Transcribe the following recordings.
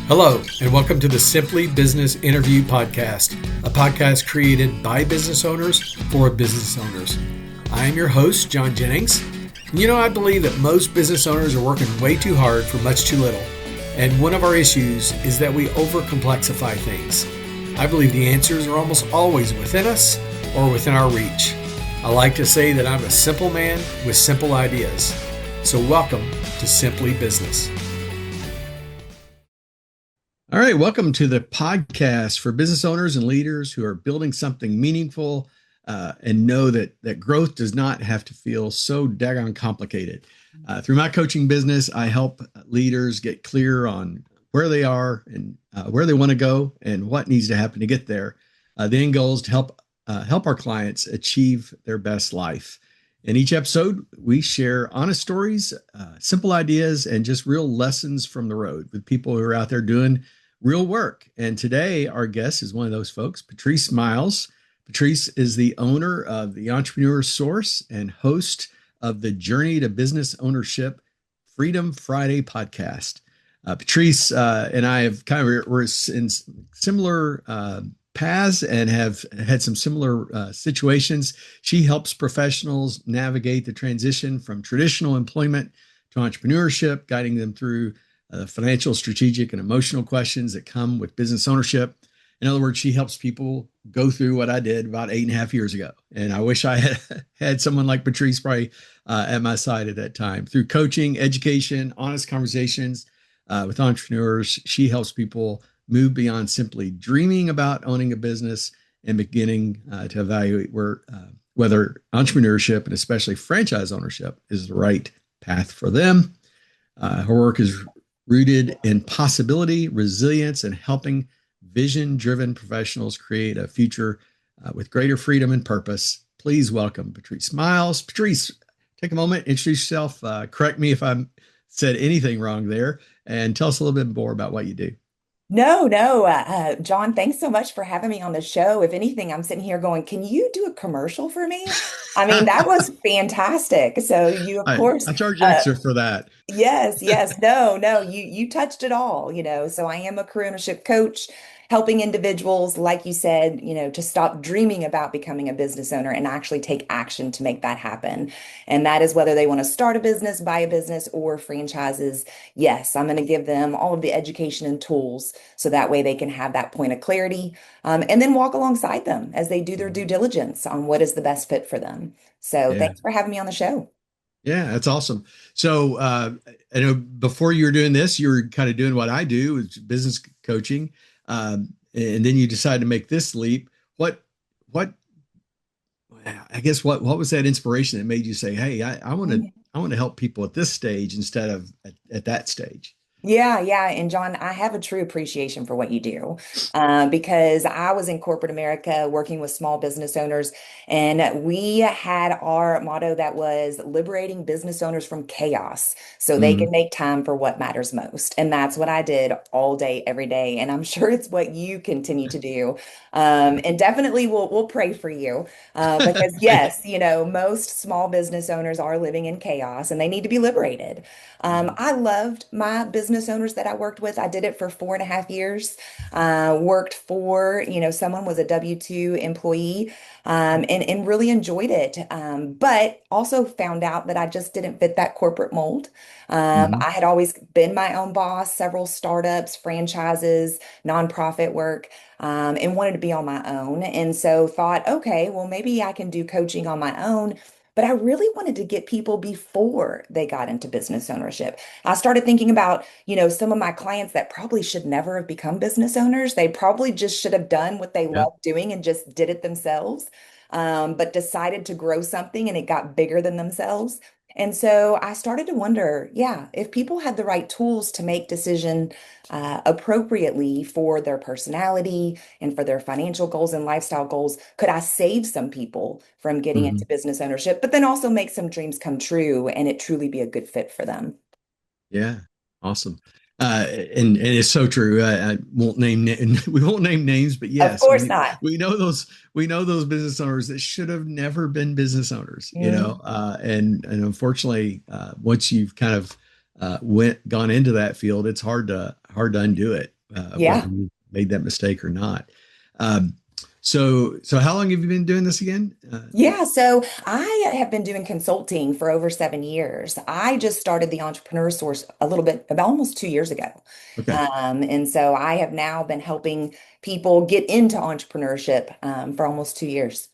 Hello, and welcome to the Simply Business Interview Podcast, a podcast created by business owners for business owners. I am your host, John Jennings. And I believe that most business owners are working way too hard for much too little. And one of our issues is that we overcomplexify things. I believe the answers are almost always within us or within our reach. I like to say that I'm a simple man with simple ideas. So welcome to Simply Business. All right, welcome to the podcast for business owners and leaders who are building something meaningful and know that growth does not have to feel so daggone complicated. Through my coaching business, I help leaders get clear on where they are and where they want to go and what needs to happen to get there. The end goal is to help our clients achieve their best life. In each episode, we share honest stories, simple ideas, and just real lessons from the road with people who are out there doing real work. And today, our guest is one of those folks, Patrice Miles. Patrice is the owner of the Entrepreneur Source and host of the Journey to Business Ownership Freedom Friday podcast. Patrice and I have we're in similar paths and have had some similar situations. She helps professionals navigate the transition from traditional employment to entrepreneurship, guiding them through financial, strategic, and emotional questions that come with business ownership. In other words, she helps people go through what I did about 8.5 years ago. And I wish I had someone like Patrice probably at my side at that time. Through coaching, education, honest conversations with entrepreneurs, she helps people move beyond simply dreaming about owning a business and beginning to evaluate whether entrepreneurship and especially franchise ownership is the right path for them. Her work is rooted in possibility, resilience, and helping vision-driven professionals create a future with greater freedom and purpose. Please welcome Patrice Miles. Patrice, take a moment, introduce yourself, correct me if I said anything wrong there, and tell us a little bit more about what you do. No, John, thanks so much for having me on the show. If anything, I'm sitting here going, can you do a commercial for me? I mean, that was fantastic. So you, of course, I charge extra for that. yes. No, you touched it all, So I am a career ownership coach, helping individuals, like you said, to stop dreaming about becoming a business owner and actually take action to make that happen. And that is whether they want to start a business, buy a business, or franchises. Yes, I'm going to give them all of the education and tools so that way they can have that point of clarity, and then walk alongside them as they do their due diligence on what is the best fit for them. So Yeah. thanks for having me on the show. Yeah, that's awesome. So I know before you were doing this, you were kind of doing what I do, is business coaching. And then you decided to make this leap. What, I guess, what was that inspiration that made you say, hey, I want to help people at this stage instead of at that stage? Yeah. And John, I have a true appreciation for what you do, because I was in corporate America working with small business owners, and we had our motto that was liberating business owners from chaos so they can Mhm. make time for what matters most. And that's what I did all day, every day. And I'm sure it's what you continue to do. And definitely we'll pray for you, because Thank you. yes, most small business owners are living in chaos and they need to be liberated. Mhm. I loved my business owners that I worked with. I did it for 4.5 years. Worked for, someone was a W-2 employee, and really enjoyed it. But also found out that I just didn't fit that corporate mold. Mhm. I had always been my own boss, several startups, franchises, nonprofit work, and wanted to be on my own. And so thought, okay, well, maybe I can do coaching on my own. But I really wanted to get people before they got into business ownership. I started thinking about, some of my clients that probably should never have become business owners. They probably just should have done what they Yeah. love doing and just did it themselves, but decided to grow something and it got bigger than themselves. And so I started to wonder, yeah, if people had the right tools to make decision appropriately for their personality and for their financial goals and lifestyle goals, could I save some people from getting into Mhm. business ownership, but then also make some dreams come true and it truly be a good fit for them? Yeah. Awesome. And it's so true. I won't we won't name names, but Of yes, course not. we know those business owners that should have never been business owners, Mhm. and unfortunately, once you've kind of gone into that field, it's hard to undo it. whether Yeah. you made that mistake or not. Um, so how long have you been doing this again? Yeah, so I have been doing consulting for over 7 years. I just started the Entrepreneur Source a little bit, about almost 2 years ago. Okay. And so I have now been helping people get into entrepreneurship for almost 2 years.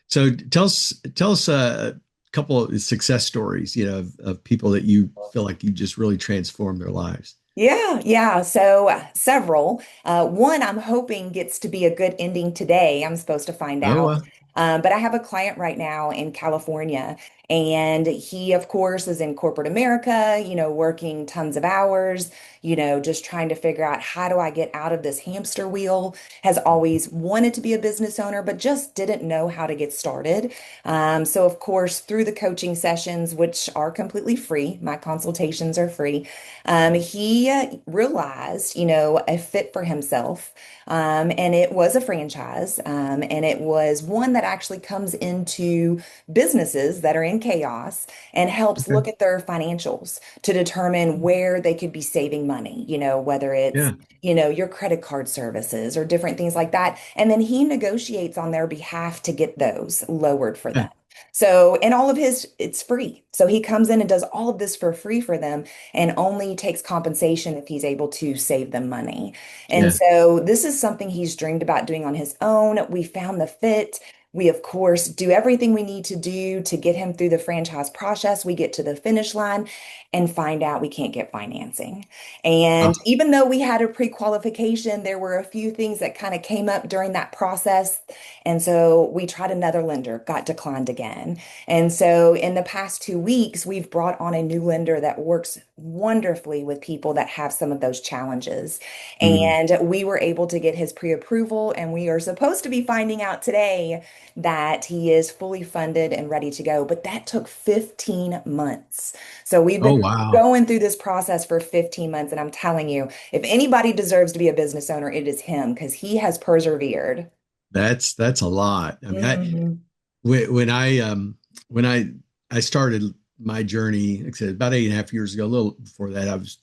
So tell us a couple of success stories, of people that you feel like you just really transformed their lives. Yeah, yeah. So several. One I'm hoping gets to be a good ending today. I'm supposed to find Oh, out. But I have a client right now in California, and he, of course, is in corporate America, working tons of hours, just trying to figure out how do I get out of this hamster wheel, has always wanted to be a business owner, but just didn't know how to get started. So, of course, through the coaching sessions, which are completely free, my consultations are free. He realized, a fit for himself. And it was a franchise. And it was one that actually comes into businesses that are in chaos and helps okay. look at their financials to determine where they could be saving money, whether it's Yeah. your credit card services or different things like that. And then he negotiates on their behalf to get those lowered for Yeah. them. So, and all of his, it's free. So he comes in and does all of this for free for them and only takes compensation if he's able to save them money. And Yeah. so this is something he's dreamed about doing on his own. We found the fit. We, of course, do everything we need to do to get him through the franchise process. We get to the finish line and find out we can't get financing. And Oh, even though we had a pre-qualification, there were a few things that kind of came up during that process. And so we tried another lender, got declined again. And so in the past 2 weeks, we've brought on a new lender that works wonderfully with people that have some of those challenges. mm. And we were able to get his pre-approval, and we are supposed to be finding out today that he is fully funded and ready to go. But that took 15 months. So we've Oh, been wow. going through this process for 15 months. And I'm telling you, if anybody deserves to be a business owner, it is him because he has persevered. That's a lot. I mean, Mhm. when I started my journey, like I said, about 8.5 years ago, a little before that, I was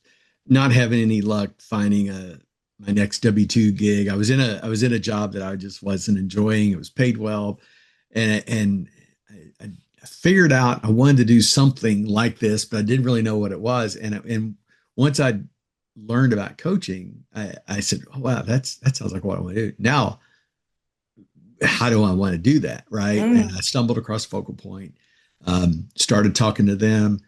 not having any luck finding my next W-2 gig. I was in a job that I just wasn't enjoying. It was paid well, and I figured out I wanted to do something like this, but I didn't really know what it was. And once I learned about coaching, I said, "Oh wow, that sounds like what I want to do." Now how do I want to do that? Right. And Mm, I stumbled across Focal Point, started talking to them,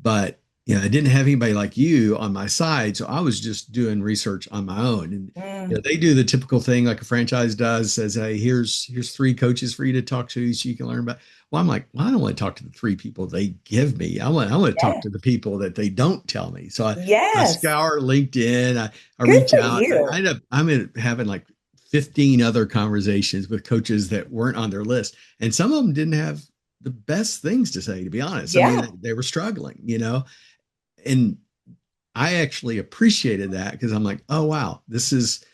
but I didn't have anybody like you on my side. So I was just doing research on my own. And mm. they do the typical thing like a franchise does, says, hey, here's three coaches for you to talk to so you can learn about. Well, I'm like, well, I don't want to talk to the three people they give me. I want to talk Yeah. to the people that they don't tell me. So I Yes. scour LinkedIn, I Good reach for out. I you. end up having like 15 other conversations with coaches that weren't on their list. And some of them didn't have the best things to say, to be honest. I mean, Yeah. they were struggling. And I actually appreciated that because I'm like, oh wow, this is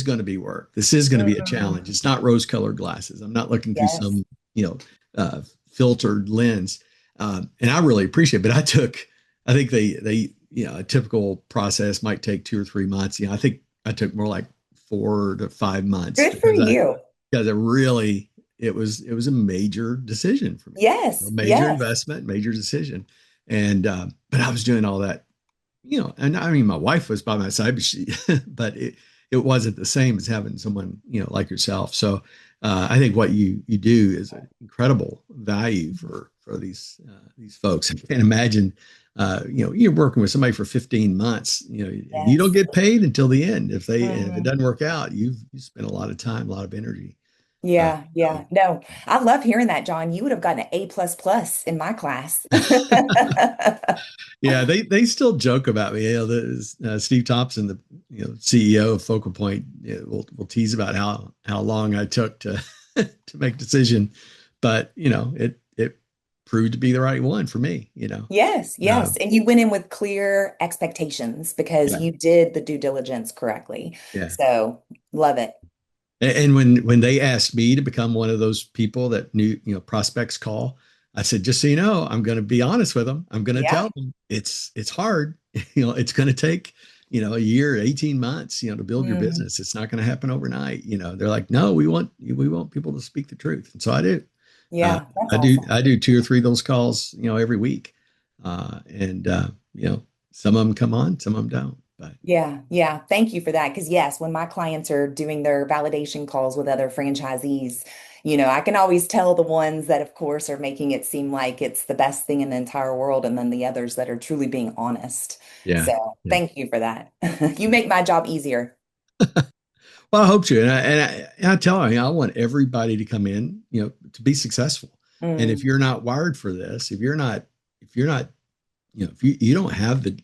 going to be work. This is going to be a challenge. Mhm. It's not rose-colored glasses. I'm not looking through Yes. some, you know, filtered lens. And I really appreciate it. But I think a typical process might take 2 or 3 months. I think I took more like 4 to 5 months Good for you. because it was a major decision for me, a Yes. major Yes. investment, major decision. And but I was doing all that, and I mean, my wife was by my side, but but it wasn't the same as having someone, like yourself. So I think what you do is an incredible value for these folks. I can't imagine, you're working with somebody for 15 months, and you don't Yes. get paid until the end. If it Mhm. doesn't work out, you spend a lot of time, a lot of energy. Uh, Yeah. so Yeah. No, I love hearing that, John. You would have gotten an A plus plus in my class. Yeah, they still joke about me. Steve Thompson, the CEO of Focal Point, will tease about how long I took to to make a decision, but it proved to be the right one for me. Yes, Uh, yes. And you went in with clear expectations because yeah, you did the due diligence correctly. yeah. So love it. And when they asked me to become one of those people that new prospects call, I said, just so you know, I'm going to be honest with them. I'm going to Yeah. tell them it's hard. It's going to take a year, 18 months, to build your Mm, business. It's not going to happen overnight. They're like, no, we want people to speak the truth. And so I do. Uh, yeah, that's I do awesome. I do two or three of those calls, every week. And some of them come on, some of them don't. But Yeah, yeah. Thank you for that. Because yes, when my clients are doing their validation calls with other franchisees, I can always tell the ones that, of course, are making it seem like it's the best thing in the entire world, and then the others that are truly being honest. yeah, So yeah. thank you for that. You make my job easier. Well, I hope to, and I tell them, I want everybody to come in, to be successful. And if Mm, you're not wired for this, if you're not, if you don't have the,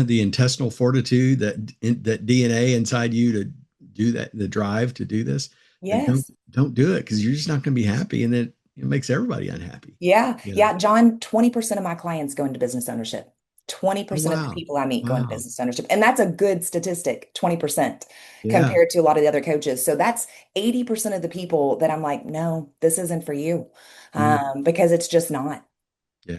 the intestinal fortitude, that DNA inside you to do that, the drive to do this, then don't yes. don't do it because you're just not going to be happy, and then it makes everybody unhappy. Yeah. You know. Yeah. John, 20% of my clients go into business ownership. Oh 20% of the wow, people I meet go into wow, business ownership. And that's a good statistic, 20% yeah, compared to a lot of the other coaches. So that's 80% of the people that I'm like, no, this isn't for you. mm, Because it's just not. yeah.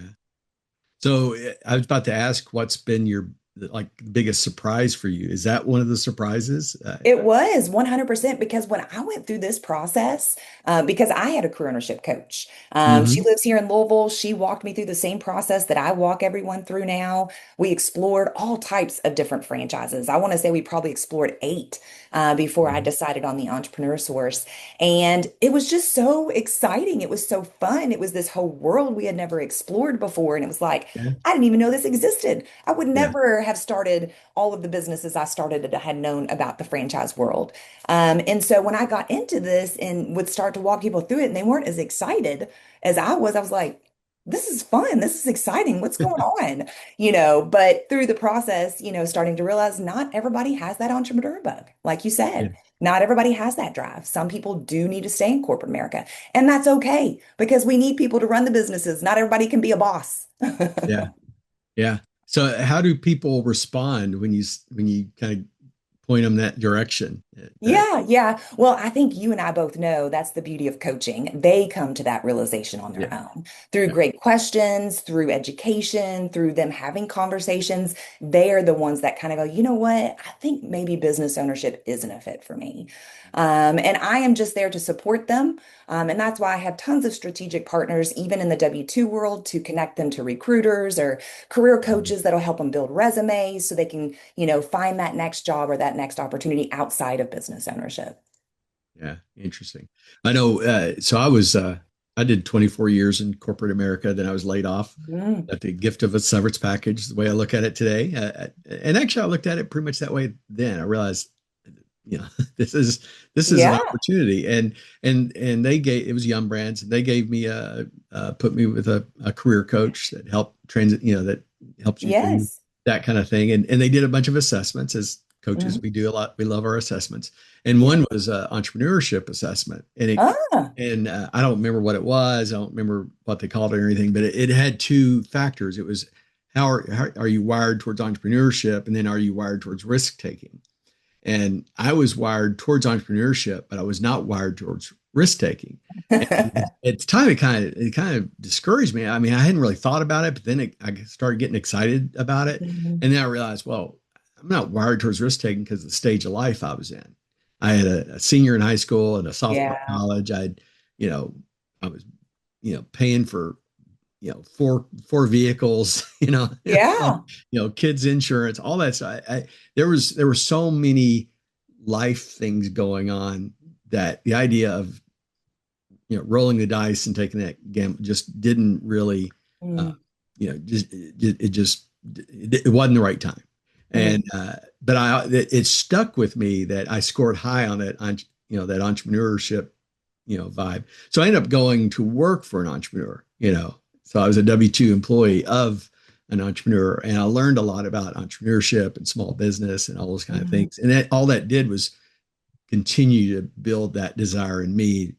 So I was about to ask, what's been your like biggest surprise for you? Is that one of the surprises? It was 100% because when I went through this process, because I had a career ownership coach. She Mhm. lives here in Louisville. She walked me through the same process that I walk everyone through now. We explored all types of different franchises. I want to say we probably explored eight before I Mhm. decided on the entrepreneur source. And it was just so exciting. It was so fun. It was this whole world we had never explored before. And it was like, Yeah, I didn't even know this existed. I would yeah, never have started all of the businesses I started that I had known about the franchise world. And so when I got into this and would start to walk people through it and they weren't as excited as I was like, this is fun. This is exciting. What's going on? But through the process, starting to realize not everybody has that entrepreneur bug. Like you yeah, said, not everybody has that drive. Some people do need to stay in corporate America, and that's okay because we need people to run the businesses. Not everybody can be a boss. yeah, yeah. So how do people respond when you kind of point them that direction? That Yeah, yeah. Well, I think you and I both know that's the beauty of coaching. They come to that realization on their yeah, own through yeah, great questions, through education, through them having conversations. They are the ones that kind of go, you know what? I think maybe business ownership isn't a fit for me. And I am just there to support them. And that's why I have tons of strategic partners, even in the W-2 world, to connect them to recruiters or career mhm, coaches that'll help them build resumes so they can, find that next job or that next opportunity outside of business ownership. yeah. Interesting. I know. So I did 24 years in corporate America. Then I was laid off. Mm. Got the gift of a severance package. The way I look at it today, and actually I looked at it pretty much that way then. I realized you know this is an Yeah. opportunity, and they gave, it was Yum Brands, and they gave me put me with a career coach that helped transit, that helps you through Yes. that kind of thing, and they did a bunch of assessments. As coaches, Mhm. we do a lot, we love our assessments, and Yeah. one was entrepreneurship assessment, Ah, and I don't remember what it was, I don't remember what they called it or anything, but it had two factors. It was how are you wired towards entrepreneurship, and then are you wired towards risk taking. And I was wired towards entrepreneurship, but I was not wired towards risk taking. And at the time, it kind of discouraged me. I mean, I hadn't really thought about it, but then I started getting excited about it, Mhm. and then I realized, well, I'm not wired towards risk taking because of the stage of life I was in. I had a senior in high school and a sophomore in Yeah. college. You know, I was, paying for, four vehicles, like, Yeah. kids insurance, all that stuff. There were so many life things going on that the idea of, rolling the dice and taking that gamble just didn't really, uh, Mm. it wasn't the right time. And Mm. but it stuck with me that I scored high on that, that entrepreneurship, vibe. So I ended up going to work for an entrepreneur, so I was a W-2 employee of an entrepreneur, and I learned a lot about entrepreneurship and small business and all those kind of Mhm. things. And all that did was continue to build that desire in me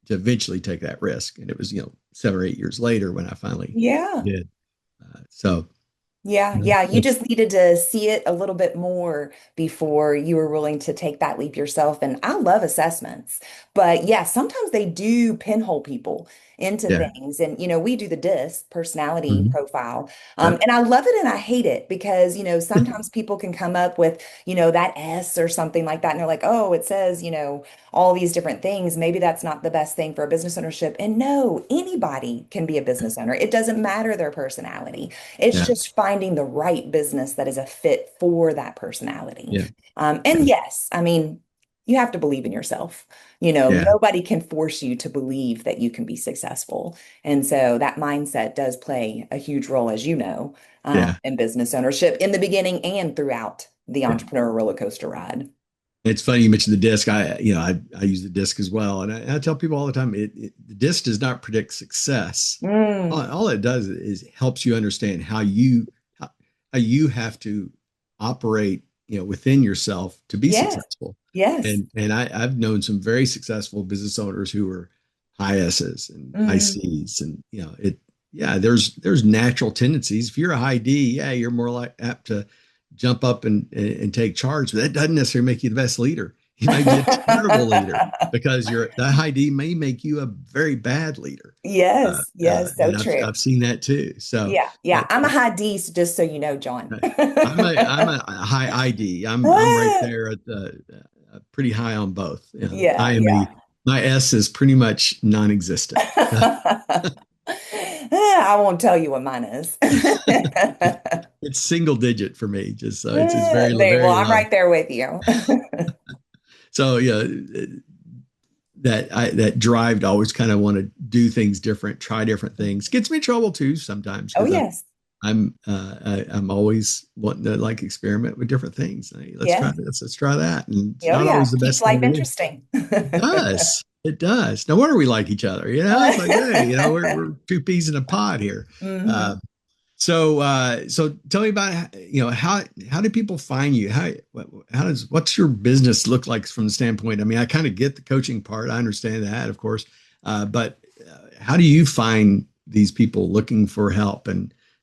to eventually take that risk. And it was, 7 or 8 years later when I finally Yeah. did. So, Yeah, yeah. You just needed to see it a little bit more before you were willing to take that leap yourself. And I love assessments, but yeah, sometimes they do pinhole people into Yeah. things. And, we do the DISC personality Mhm. profile. Yep. And I love it and I hate it because, sometimes people can come up with, that S or something like that. And they're like, oh, it says, all these different things. Maybe that's not the best thing for a business ownership. And no, anybody can be a business owner. It doesn't matter their personality. It's Yeah. just finding the right business that is a fit for that personality. Yeah. And Yeah. yes, I mean, you have to believe in yourself. Yeah. Nobody can force you to believe that you can be successful. And so that mindset does play a huge role, as you know, Yeah. in business ownership in the beginning and throughout the Yeah. entrepreneur roller coaster ride. It's funny you mentioned the disc. I use the disc as well, and I tell people all the time, the disc does not predict success. Mm, All it does is helps you understand how you have to operate, within yourself to be yes, successful. yes. And I've known some very successful business owners who were high S's and high Mm. C's, and yeah, there's natural tendencies. If you're a high D, yeah, you're more like apt to jump up and take charge, but that doesn't necessarily make you the best leader. You might be a terrible leader because that high D may make you a very bad leader. Yes, yes, so And true. I've seen that too. So Yeah, yeah. it, I'm a high D, so just so you know, John. I'm a high ID. I'm right there at the pretty high on both. Yeah, I am yeah. my S is pretty much non-existent. I won't tell you what mine is. It's single digit for me, just so it's very Well, very I'm low. right there with you. So yeah, that drive to always kind of want to do things different, try different things gets me in trouble too sometimes Oh, because yes. I'm always wanting to like experiment with different things. Hey, let's try Yes. this, let's try that, and it's Oh, not yeah. always the Keeps best thing life to do. interesting. It does. It does. No wonder we like each other. It's like, hey, we're two peas in a pod here. Hmm. Uh, so tell me about how do people find you? What's your business look like from the standpoint? I mean, I kind of get the coaching part. I understand that, of course, but how do you find these people looking for help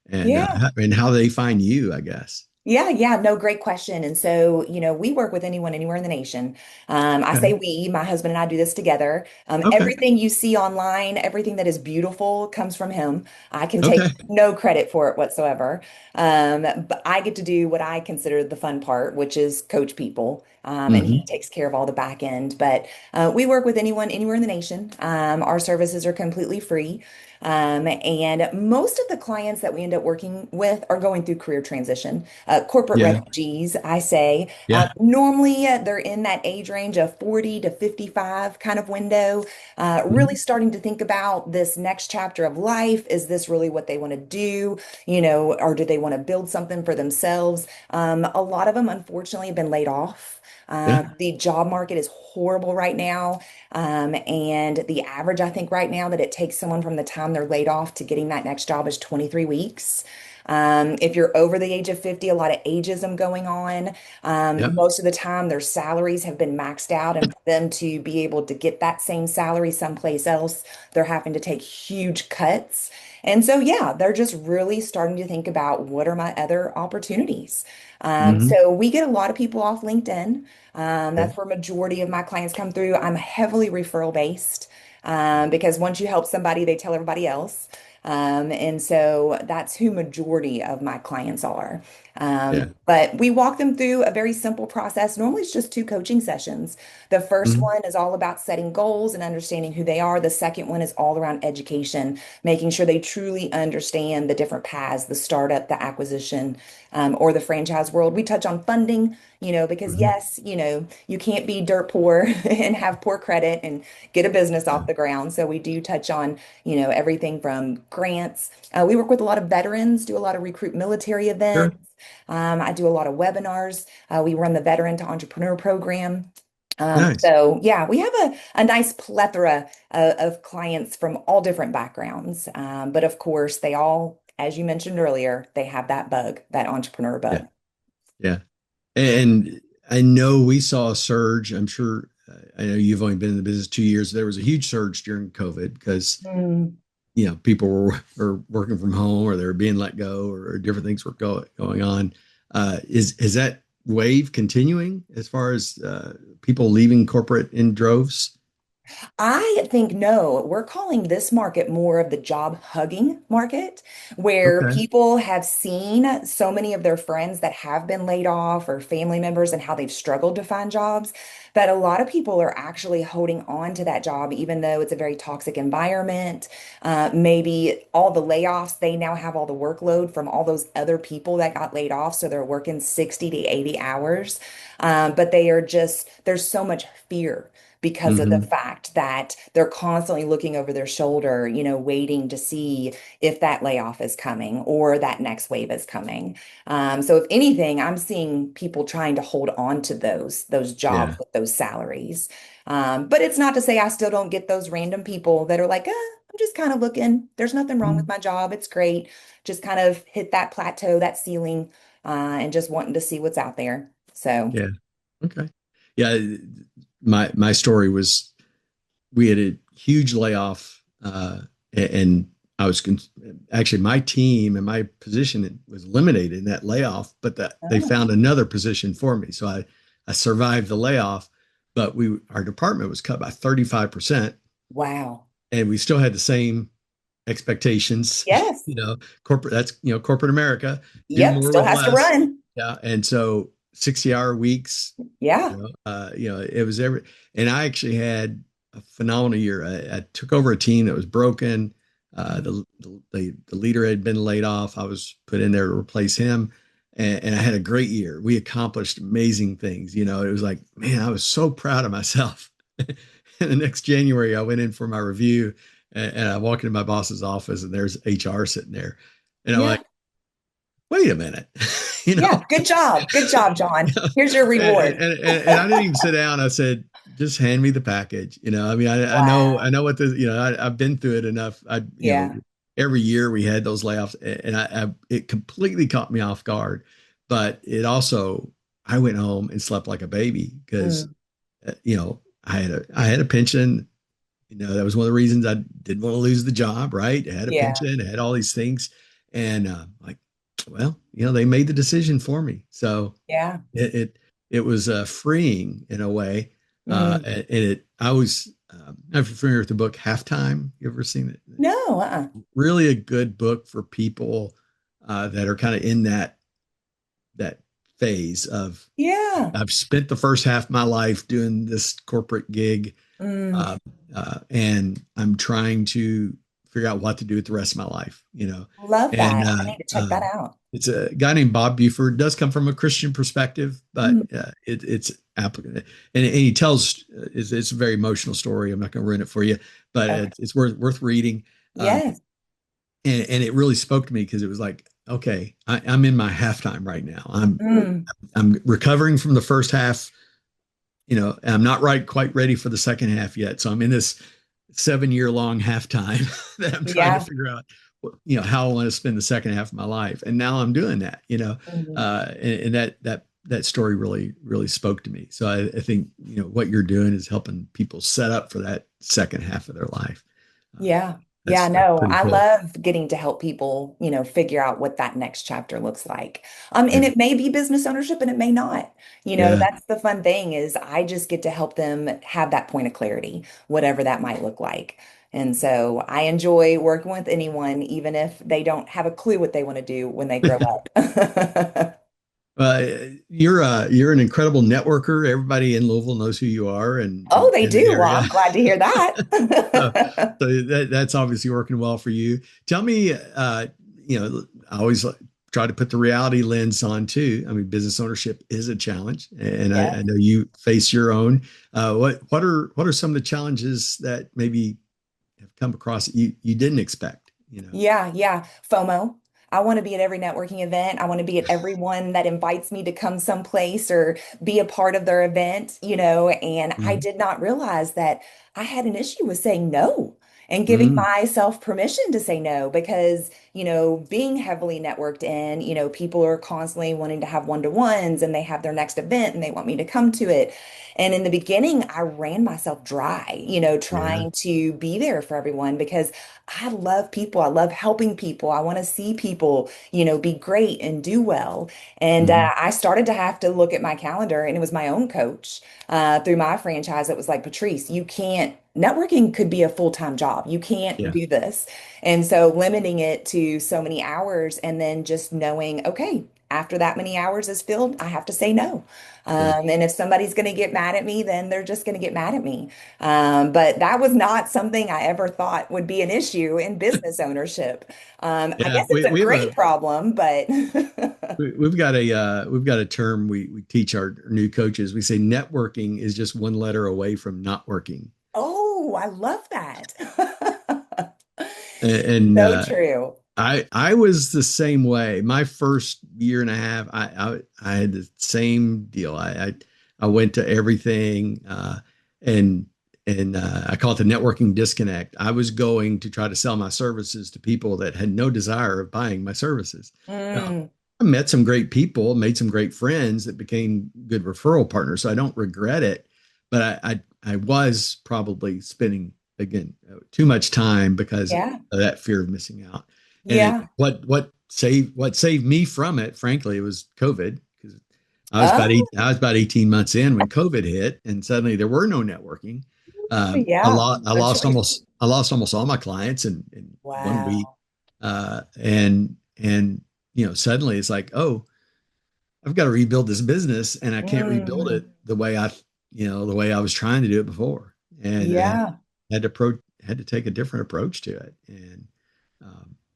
Yeah. and how they find you? I guess. Yeah, yeah, no, great question. And so, we work with anyone, anywhere in the nation. I say Okay. we, my husband and I do this together. Okay. Everything you see online, everything that is beautiful comes from him. I can take Okay. no credit for it whatsoever. But I get to do what I consider the fun part, which is coach people. And he Hmm. takes care of all the back end. But we work with anyone, anywhere in the nation. Our services are completely free. And most of the clients that we end up working with are going through career transition, corporate Yeah. refugees, I say. Yeah. Normally, they're in that age range of 40 to 55 kind of window, really Mhm. starting to think about this next chapter of life. Is this really what they want to do? Or do they want to build something for themselves? A lot of them, unfortunately, have been laid off. Yeah. The job market is horrible right now. And the average, I think, right now that it takes someone from the time they're laid off to getting that next job is 23 weeks. If you're over the age of 50, a lot of ageism going on. Yep. Most of the time, their salaries have been maxed out, and for them to be able to get that same salary someplace else, they're having to take huge cuts. And so, yeah, they're just really starting to think about what are my other opportunities. Hmm. So we get a lot of people off LinkedIn. Okay. That's where majority of my clients come through. I'm heavily referral based Yeah. because once you help somebody, they tell everybody else. And so that's who majority of my clients are. Yeah. But we walk them through a very simple process. Normally, it's just two coaching sessions. The first Hmm. one is all about setting goals and understanding who they are. The second one is all around education, making sure they truly understand the different paths, the startup, the acquisition, or the franchise world. We touch on funding, because Hmm. yes, you can't be dirt poor and have poor credit and get a business Yeah. off the ground. So we do touch on, everything from grants. We work with a lot of veterans, do a lot of recruit military events. Sure. I do a lot of webinars. We run the Veteran to Entrepreneur program. Nice. So yeah, we have a nice plethora of clients from all different backgrounds. But of course, they all, as you mentioned earlier, they have that bug, that entrepreneur Yeah. bug. Yeah. And I know we saw a surge. I'm sure, I know you've only been in the business 2 years. There was a huge surge during COVID because Mm. people were working from home or they were being let go or different things were going on. Is that wave continuing as far as people leaving corporate in droves? I think no, we're calling this market more of the job hugging market, where Okay. people have seen so many of their friends that have been laid off or family members and how they've struggled to find jobs that a lot of people are actually holding on to that job, even though it's a very toxic environment. Maybe all the layoffs, they now have all the workload from all those other people that got laid off. So they're working 60 to 80 hours. But they are just, there's so much fear because of the Hmm. fact that they're constantly looking over their shoulder, waiting to see if that layoff is coming or that next wave is coming. So if anything, I'm seeing people trying to hold on to those jobs Yeah. with those salaries. But it's not to say I still don't get those random people that are like, I'm just kind of looking. There's nothing wrong with Mhm. my job. It's great. Just kind of hit that plateau, that ceiling, and just wanting to see what's out there. So, Yeah. Okay. Yeah. My story was we had a huge layoff, and I was actually my team and my position was eliminated in that layoff, but they oh, found another position for me. So I survived the layoff, but our department was cut by 35%, wow. and we still had the same expectations. Yes. Corporate, that's, corporate America, do Yep. more Still with has to less. run. Yeah. And so 60-hour weeks, Yeah. it was and I actually had a phenomenal year. I took over a team that was broken. Mm. The leader had been laid off. I was put in there to replace him, and I had a great year. We accomplished amazing things. It was like, man, I was so proud of myself. And the next January, I went in for my review, and I walk into my boss's office, and there's HR sitting there, and I'm Yeah. like, wait a minute, you Yeah. know. Good job. Good job, John. Here's your and, reward. and I didn't even sit down. I said, just hand me the package. I mean, I Wow. know what this, I've been through it enough. Yeah. Every year we had those layoffs, and it completely caught me off guard. But it also, I went home and slept like a baby because, Mm. I had a pension. That was one of the reasons I didn't want to lose the job, right? I had a Yeah. pension, I had all these things. And like, well, they made the decision for me. So Yeah. it was freeing in a way. Mm. I was, I'm familiar with the book Halftime. You ever seen it? No. Really a good book for people that are kind of in that phase of Yeah. I've spent the first half of my life doing this corporate gig, Mm. uh, and I'm trying to figure out what to do with the rest of my life. Love And that. I need to check that out. it's a guy named Bob Buford. It does come from a Christian perspective, but Mm. it's applicable. And he tells it's a very emotional story. I'm not going to ruin it for you, but Okay. it's worth reading. Um, Yes. and it really spoke to me because it was like, okay, I'm in my halftime right now. Mm. I'm recovering from the first half, and I'm not quite ready for the second half yet. So I'm in this 7 year long halftime that I'm trying to Yeah. figure out, how I want to spend the second half of my life. And now I'm doing that, Mhm. and that story really, really spoke to me. So I think, what you're doing is helping people set up for that second half of their life. Uh, Yeah. Yeah, that's no, pretty I cool. love getting to help people, figure out what that next chapter looks like. And Yeah. it may be business ownership and it may not. Yeah. That's the fun thing is I just get to help them have that point of clarity, whatever that might look like. And so I enjoy working with anyone, even if they don't have a clue what they want to do when they grow up. You're an incredible networker. Everybody in Louisville knows who you are and Oh, they in the do. Well, area. I'm glad to hear so, that. so that's obviously working well for you. Tell me, I always try to put the reality lens on too. I mean, business ownership is a challenge, and I Yes. know you face your own. What are some of the challenges that maybe have come across that you didn't expect? Yeah, yeah. FOMO. I want to be at every networking event. I want to be at every one that invites me to come someplace or be a part of their event, and I Mhm. did not realize that I had an issue with saying no. and giving Mm, myself permission to say no because, being heavily networked in, people are constantly wanting to have one-to-ones and they have their next event and they want me to come to it. And in the beginning, I ran myself dry, yeah. trying to be there for everyone because I love people. I love helping people. I want to see people, be great and do well. And Hmm. I started to have to look at my calendar, and it was my own coach through my franchise that was like, Patrice, you can't, networking could be a full-time job. You can't Yeah. do this. And so limiting it to so many hours and then just knowing, okay, after that many hours is filled, I have to say no. Yeah. And if somebody's going to get mad at me, then they're just going to get mad at me. But that was not something I ever thought would be an issue in business ownership. I Yeah. guess it's a We have a great problem, but we've got a term we teach our new coaches. We say networking is just one letter away from not working. oh, I love that. And So true. I was the same way. My first year and a half, I had the same deal. I went to everything, and I call it the networking disconnect. I was going to try to sell my services to people that had no desire of buying my services. Now, Mm, I met some great people, made some great friends that became good referral partners. So I don't regret it, but I was probably spending again too much time because yeah. of that fear of missing out. And Yeah. what saved me from it, frankly, it was COVID because Oh, I was about 18 months in when COVID hit, and suddenly there were no networking. yeah. No choice. I lost almost all my clients in 1 week, Wow. and suddenly it's like, oh, I've got to rebuild this business, and I can't rebuild Mm, it the way I was trying to do it before, and yeah. had to take a different approach to it, and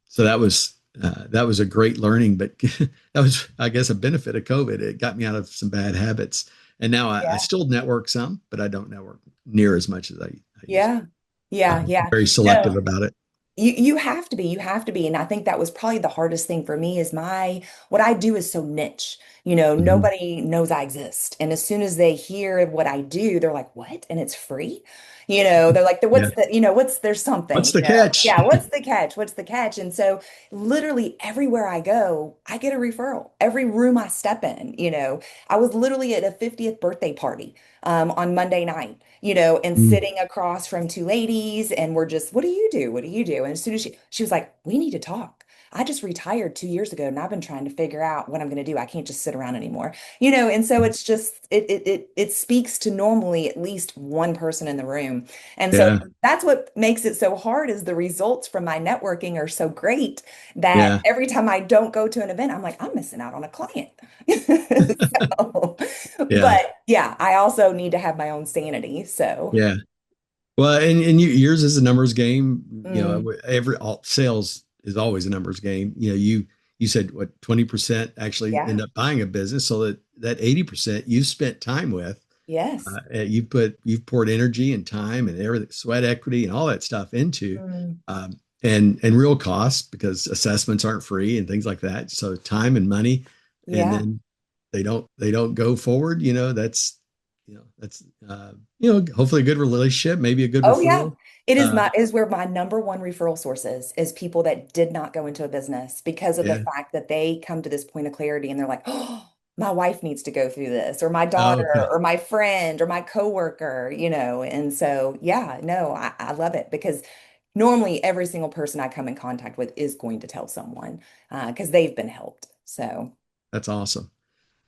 so that was a great learning, but that was, I guess, a benefit of COVID. It got me out of some bad habits, and now I Yeah. still network some, but I don't network near as much as I used to. Yeah. Yeah. I'm Yeah. very selective No. about it. You have to be. You have to be. And I think that was probably the hardest thing for me is what I do is so niche. Mhm. Nobody knows I exist. And as soon as they hear what I do, they're like, what? And it's free? They're like, Yeah. there's something, What's the catch? yeah, what's the catch? What's the catch? And so literally everywhere I go, I get a referral. Every room I step in, I was literally at a 50th birthday party on Monday night, and Mm, sitting across from two ladies, and we're just, what do you do? What do you do? And as soon as she was like, we need to talk. I just retired 2 years ago and I've been trying to figure out what I'm going to do. I can't just sit around anymore, and so it's just, it speaks to normally at least one person in the room. And so yeah. that's what makes it so hard is the results from my networking are so great that Yeah. every time I don't go to an event, I'm like, I'm missing out on a client. So, Yeah. but yeah, I also need to have my own sanity. So, Yeah. Well, and yours is a numbers game. mm, Every all sales is always a numbers game. You said what 20% actually end yeah, up buying a business, so that 80% you spent time with. yes. You've poured energy and time and everything, sweat equity and all that stuff into, Mm, and real costs because assessments aren't free and things like that. So time and money, and yeah. then they don't go forward. That's hopefully a good relationship, maybe a good Oh yeah. referral. It is Uh, my is where my number one referral source is people that did not go into a business because of the yeah. fact that they come to this point of clarity and they're like, oh, my wife needs to go through this, or my Oh, daughter, okay. or my friend, or my coworker, and so yeah, no, I love it because normally every single person I come in contact with is going to tell someone because they've been helped. So That's awesome.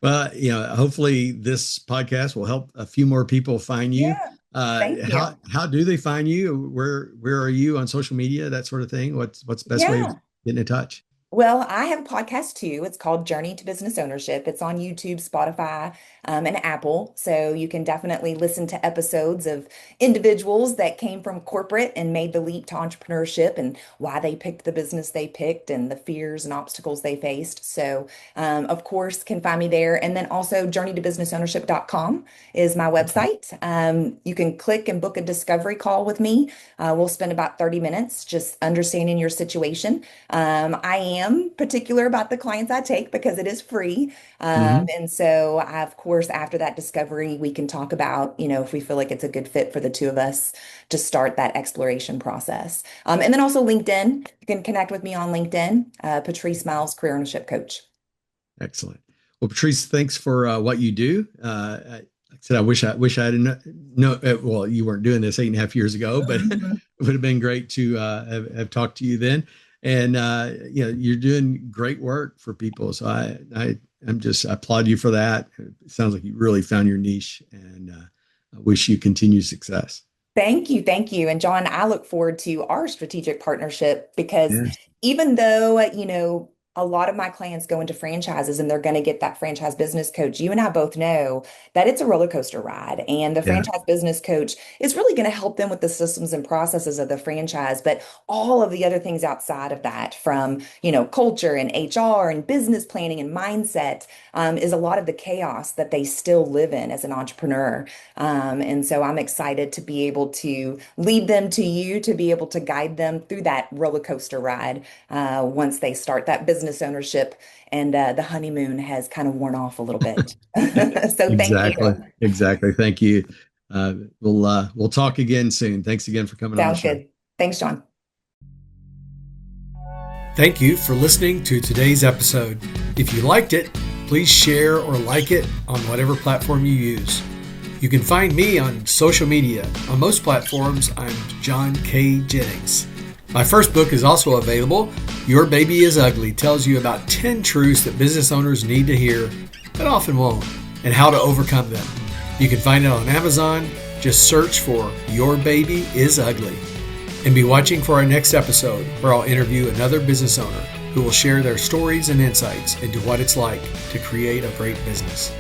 Well, hopefully this podcast will help a few more people find you. yeah, thank you. How do they find you? Where are you on social media? That sort of thing. What's the best way of Yeah. getting in touch? Well, I have a podcast too. It's called Journey to Business Ownership. It's on YouTube, Spotify, and Apple. So you can definitely listen to episodes of individuals that came from corporate and made the leap to entrepreneurship and why they picked the business they picked and the fears and obstacles they faced. So, of course, can find me there. And then also journeytobusinessownership.com is my website. You can click and book a discovery call with me. We'll spend about 30 minutes just understanding your situation. I am particular about the clients I take because it is free. Hmm. And so, of course, after that discovery, we can talk about, if we feel like it's a good fit for the two of us to start that exploration process. And then also LinkedIn. You can connect with me on LinkedIn, Patrice Miles, Career Ownership Coach. Excellent. Well, Patrice, thanks for what you do. Like I said, I wish I didn't know. Well, you weren't doing this 8.5 years ago, but it would have been great to have talked to you then. And you're doing great work for people. So I applaud you for that. It sounds like you really found your niche, and I wish you continued success. Thank you. Thank you. And John, I look forward to our strategic partnership because Yes. even though, a lot of my clients go into franchises and they're going to get that franchise business coach, you and I both know that it's a roller coaster ride. And the Yeah. franchise business coach is really going to help them with the systems and processes of the franchise, but all of the other things outside of that, from, culture and HR and business planning and mindset, is a lot of the chaos that they still live in as an entrepreneur. And so I'm excited to be able to lead them to you, to be able to guide them through that roller coaster ride once they start that business ownership and the honeymoon has kind of worn off a little bit. So thank you. Exactly. Exactly. Thank you. We'll talk again soon. Thanks again for coming on the Sounds show. good. Thanks, John. Thank you for listening to today's episode. If you liked it, please share or like it on whatever platform you use. You can find me on social media. On most platforms, I'm John K. Jennings. My first book is also available. Your Baby is Ugly tells you about 10 truths that business owners need to hear, but often won't, and how to overcome them. You can find it on Amazon. Just search for Your Baby is Ugly. And be watching for our next episode, where I'll interview another business owner who will share their stories and insights into what it's like to create a great business.